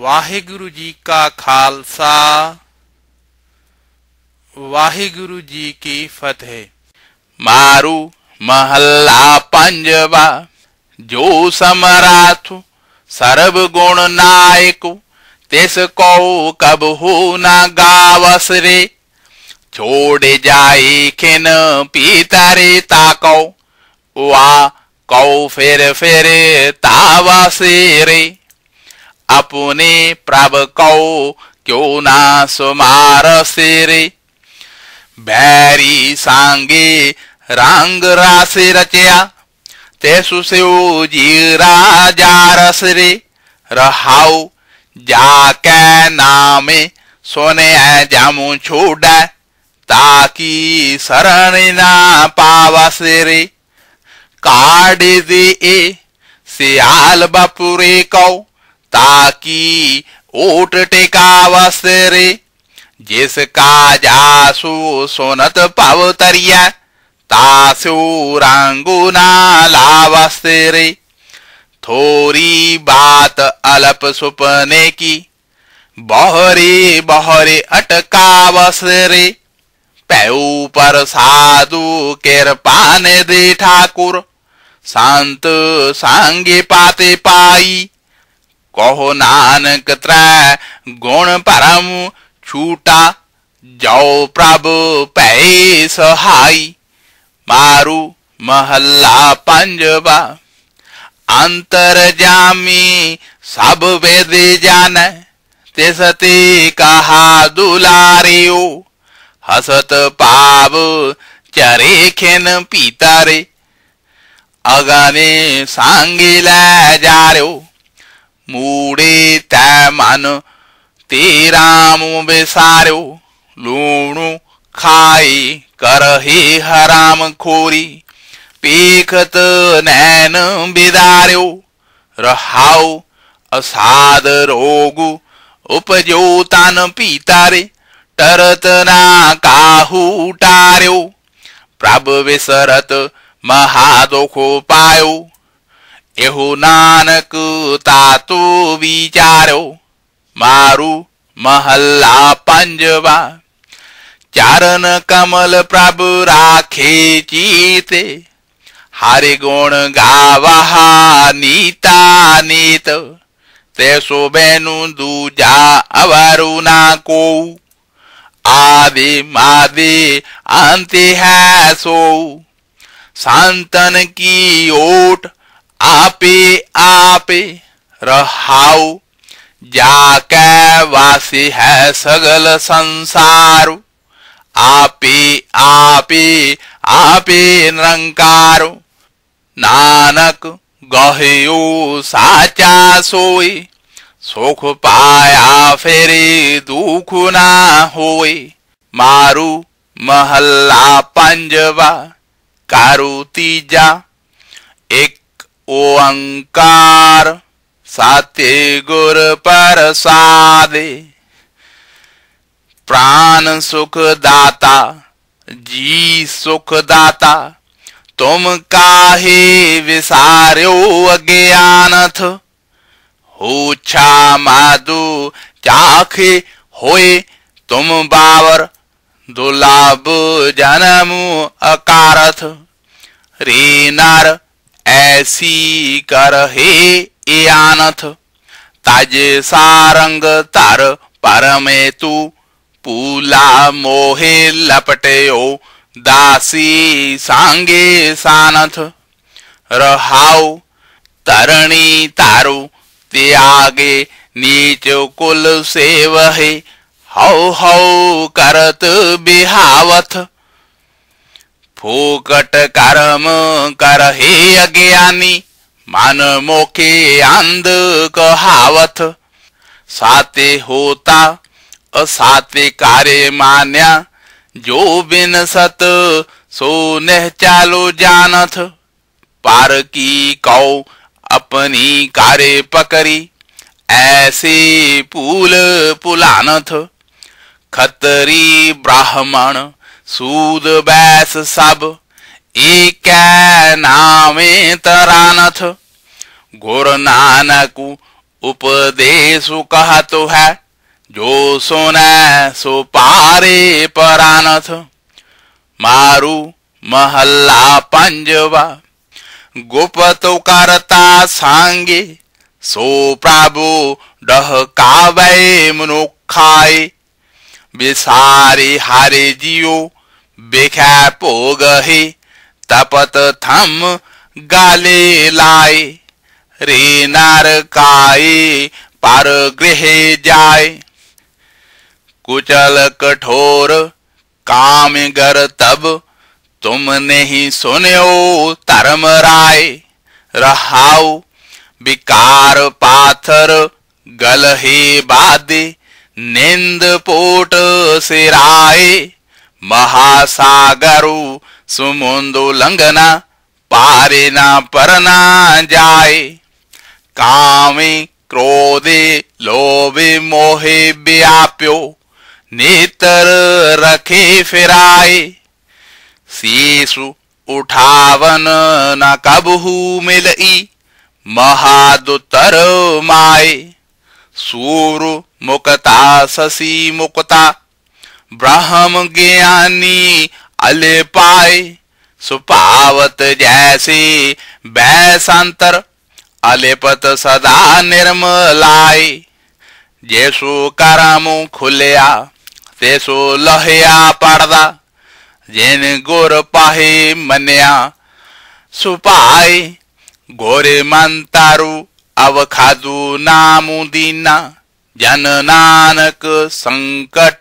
वाहिगुरु जी का खालसा वाहिगुरु जी की फतेह। मारू महला पंजवा जो समराथु सर्व गुण नायक तिस को कब हो न गावस रे। छोड़ जाए खिन पीतरे ताको वा कौ फिर तावसे रे। अपने प्रभ को क्यों ना सुमार से रे। बैरी सांगे रंग राशि रचया तेसु से जीरा जारस रे। रहाउ जाके नामे सोने जामू छोड़ा ताकि शरण ना पावस रे। काट दे सियाल बपुरे को ताकि ओट टेकावस रे। जिसका जासु सोनत पवतरिया तासु रंगुना लावस रे। थोड़ी बात अल्प सुपने की बहरे बहरे अटकावस रे। पैऊ पर साधु कृपान दे ठाकुर संत सांगे पाते पाई। कहो नानक त्रय गुण परम छूटा जाओ प्रभु पै सहाई। मारू महला पंजवा अंतर जामी सब वेद जान तिसते कहा दुलारियो। हसत पाव चरे खिन पीतरे अगने सांगे लै जार्यो। मूड़े तै मन तेरा मुँह बेसार्यो। लूणु खाई करहे हराम खोरी पेखत नैन बिदार्यो। रहाउ असाध रोग उपजो तन पीतरे टरत ना काहू टार्यो। प्रभ विसरत महादुखो पायो एहु नानक तातो विचार्यो। मारू महला पंजवा चरण कमल प्रभु राखे चीते। हरि गुण गावहा नीता नीत तैसो बैनु दूजा अवरु ना को। आदि मादि अंत है सो संतन की ओट आपे आपे। रहाउ जाके वासी है सगल संसार आपे आपे आपे निरंकार। नानक गहयो साचा सोई सुख पाया फेरे दुख ना होए। मारू महला पंजवा कारू तीजा एक ओंकार साते गुर प्रसादे। प्राण सुख दाता जी सुख दाता तुम काहे विसार्यो अज्ञानथ। होछा मादु चाखे होए तुम बावर दुर्लभ जन्म अकारथ। रे नर ऐसी कर हे यानथ ताज सारंग तार परमे तू पूला मोहे लपटयो दासी सांगे सानथ। रहाउ तरणी तारु त्यागे नीच कुल सेवहे हौ हौ करत बिहावथ। फूकट कर्म करहे अज्ञानी मन मोखे अंध कहावथ। साते होता असाते कार्य मान्या जो बिन सत सो नह चालो जानथ। पार की कौ अपनी कार्य पकड़ी ऐसे पूल पुलानथ। खतरी ब्राह्मण सूद बैस सब एक नामे तरानथ। गुरु नानक उपदेश कहतो है, जो सुने सो पारे परानथ। मारू महल्ला पंजवा, गुप्त करता सांगे, सो प्रभु डहकावे मनुखाए। बिसारे हारे जियो बेखै पोगहे, तपत थम गाले लाए। रे नारकाए पार गृह जाए, कुचल कठोर काम गर तब, तुम नहीं सुन्यो धर्म राय। रहाऊ विकार पाथर गलहे बादे, निंद पोट सिराए। महासागरु सुमुंदो लंघना, पारे ना परना जाए। कामे क्रोधे लोभे मोहे व्याप्यो, नेत्र रखे फिराए। शीशु उठावन न कबहू मिलई, महादुतर माए। सूर मुक्ता शशि मुक्ता, ब्रह्म ज्ञानी अले पाए। सुपावत जैसे बैसंतर, अलेपत सदा निर्मलाए। जैसो करमु खुलिया, तैसो लहया पर्दा। जिन गुर पाहे मन्या, सुपाए। गोरे मंतारु अवखादु नामु दीना, जन नानक संकट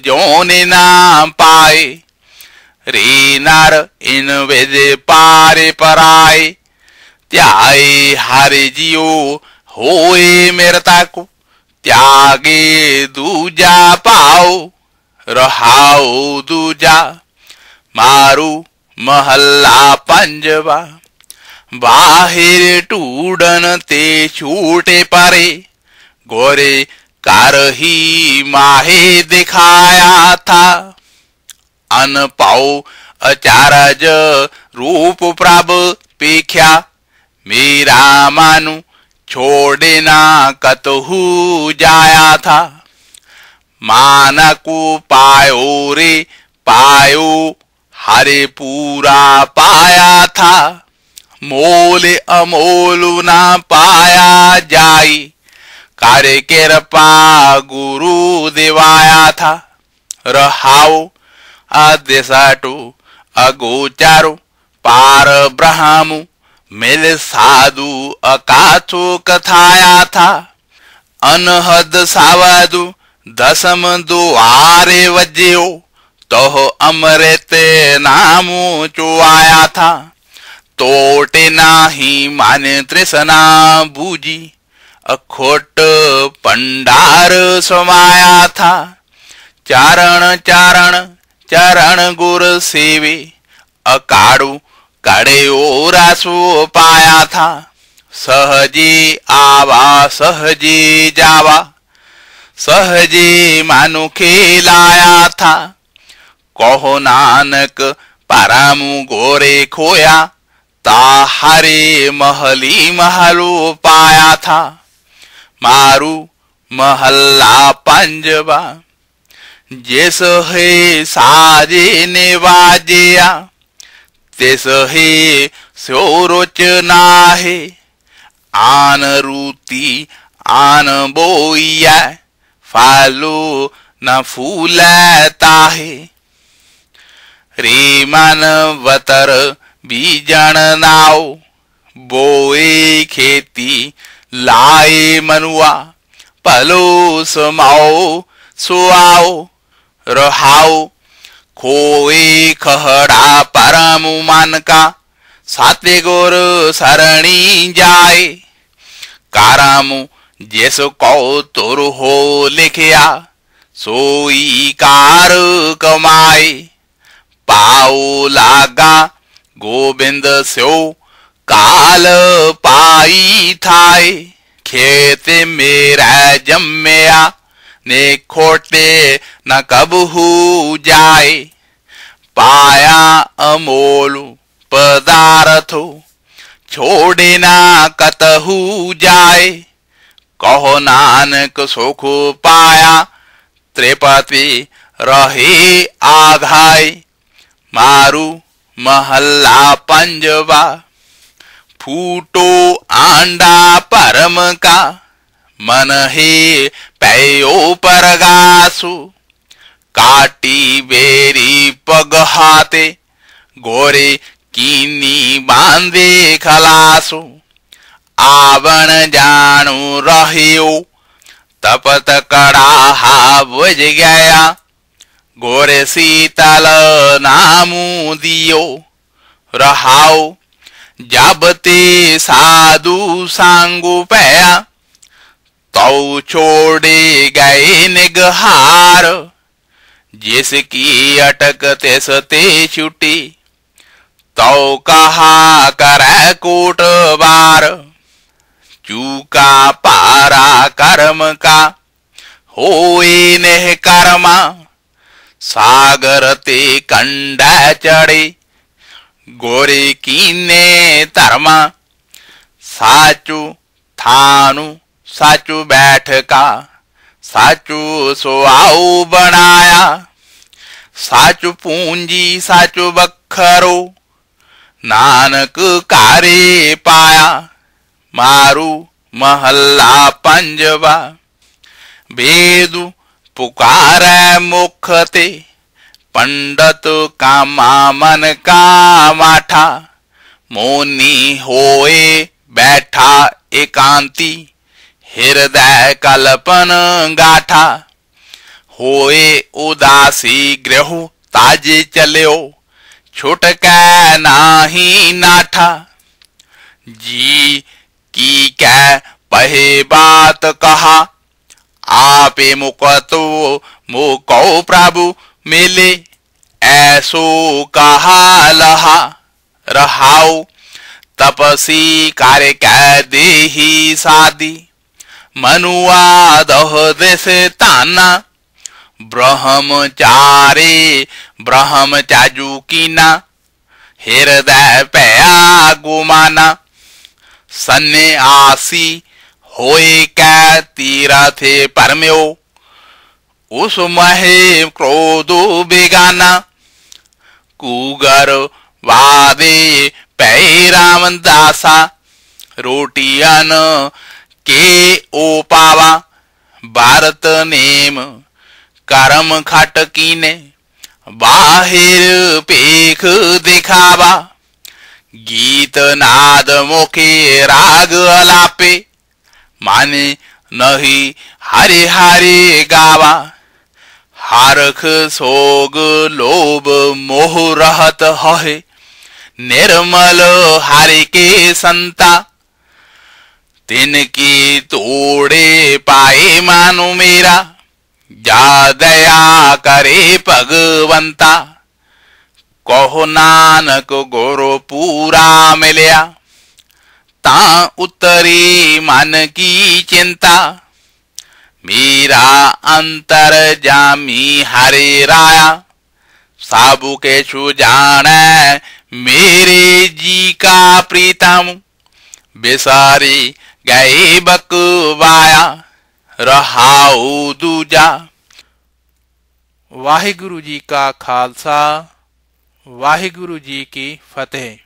जोने ना पाए। रे नार इन वेद पारे पराए, त्याए हारे जियो होए मेरता को। त्यागे दूजा पाओ, रहाओ दूजा। मारू महल्ला पंजवा, बाहिर टूडन ते छूटे परे। गोरे कारही माहे दिखाया था, अन पाओ अचारज रूप प्रभ पेख्या। मेरा मानु छोड़े ना कतहु जाया था, माना को पायो रे पायो, हरे पूरा पाया था। मोल अमोल ना पाया जाई, कार्य कृपा गुरु दिवाया था। रहाओ आदेशाटो अगोचारो, पार ब्रह्मु मिल साधु अकाथो कथाया था। अनहद सावधु दसम दुआरे वज्यो, तो अमृत नामु चुआया था। तोटे नाही माने तृष्णा बूजी, अखोट पंडार समाया था। चारण चारण चरण गुर सेवे, अकाड़ू काड़े ओरासो पाया था। सहजे आवा सहजे जावा, सहजे मानु खेलाया था। कहो नानक परमु गोरे खोया, ताहारे महली महलो पाया था। मारू महल्ला पंजवा, जैस है साजे ने वाजिया, तेस है सोरोच नाहे। आन रूती आन बोइया, फालो न फूलता है। रे मानवतर बीजन नाओ, बोए खेती लाए मनुआ। पलो समाओ सुआओ, रहाओ खोए खहड़ा परमु मान का। सात्वे गोर सरणी जाए, कारामु जैसो कौ तुर हो लिखिया। सोई कार कमाए, पाओ लागा गोविंद स्यो काल पाई थाए। खेते मेरा जम्मया, ने खोटे न कबहू जाए। पाया अमोलु पदार्थो, छोड़े ना कतहू जाए। कहो नानक सुख पाया त्रिपति रहे आघाय मारू महल्ला पंजवा फूटो आंडा परम का मन हे पयो परगासु काटी बेरी पग हाथे गोरे कीनी बांधे खलासु आवण जानू रहियो तपत कड़ाहा बुझ गया गोरे शीतल नामू दियो रहाओ जाबते साधु सांगु पया तो छोड़े गए निगहार जिसकी अटक तेसते छुटी तो कहा करे कोट बार चूका पारा कर्म का होए नेह कर्मा सागर ते कंडा चढ़े गोरे कीने तरमा साचु थानु साचु बैठका साचु सुआऊ बनाया साचु पूंजी साचु बखरो नानक कारे पाया मारू महल्ला पंजवा वेदु पुकारे मुखते पंडित कामा मन का माठा मोनी होए बैठा एकांती हृदय कल्पन गाठा होए उदासी गृह ताजे चलो छुटकै नाही नाठा जी की कै पहे बात कहा आपे मुकतो मुको प्रभु मिले ऐसो कहा लहा रहाओ तपसी कार्य कै देही सादी मनुआ दह देश ताना ब्रह्मचारे ब्रह्मचाजू कीना हृदय पया गुमाना सन्यासी होए कै तीरथे परम्यो उस महे क्रोधो बेगाना कुगर वादे पै रामदासा रोटियन के ओपावा भारत नेम करम खटकीने बाहिर पेख दिखावा गीत नाद मुखे राग अलापे माने नहीं हरे हरे गावा हारख सोग लोभ मोह रहत है निर्मल हरि के संता तिनकी तोड़े पाए मानो मेरा जा दया करे भगवंता कहो नानक गुरु पूरा मिलया ता उतरी मन की चिंता मेरा अंतर जामी हरे राया साबु के छु जाने मेरे जी का प्रीतम बेसारी गए बकवाया रहाऊ दूजा। वाहिगुरु जी का खालसा वाहिगुरु जी की फतेह।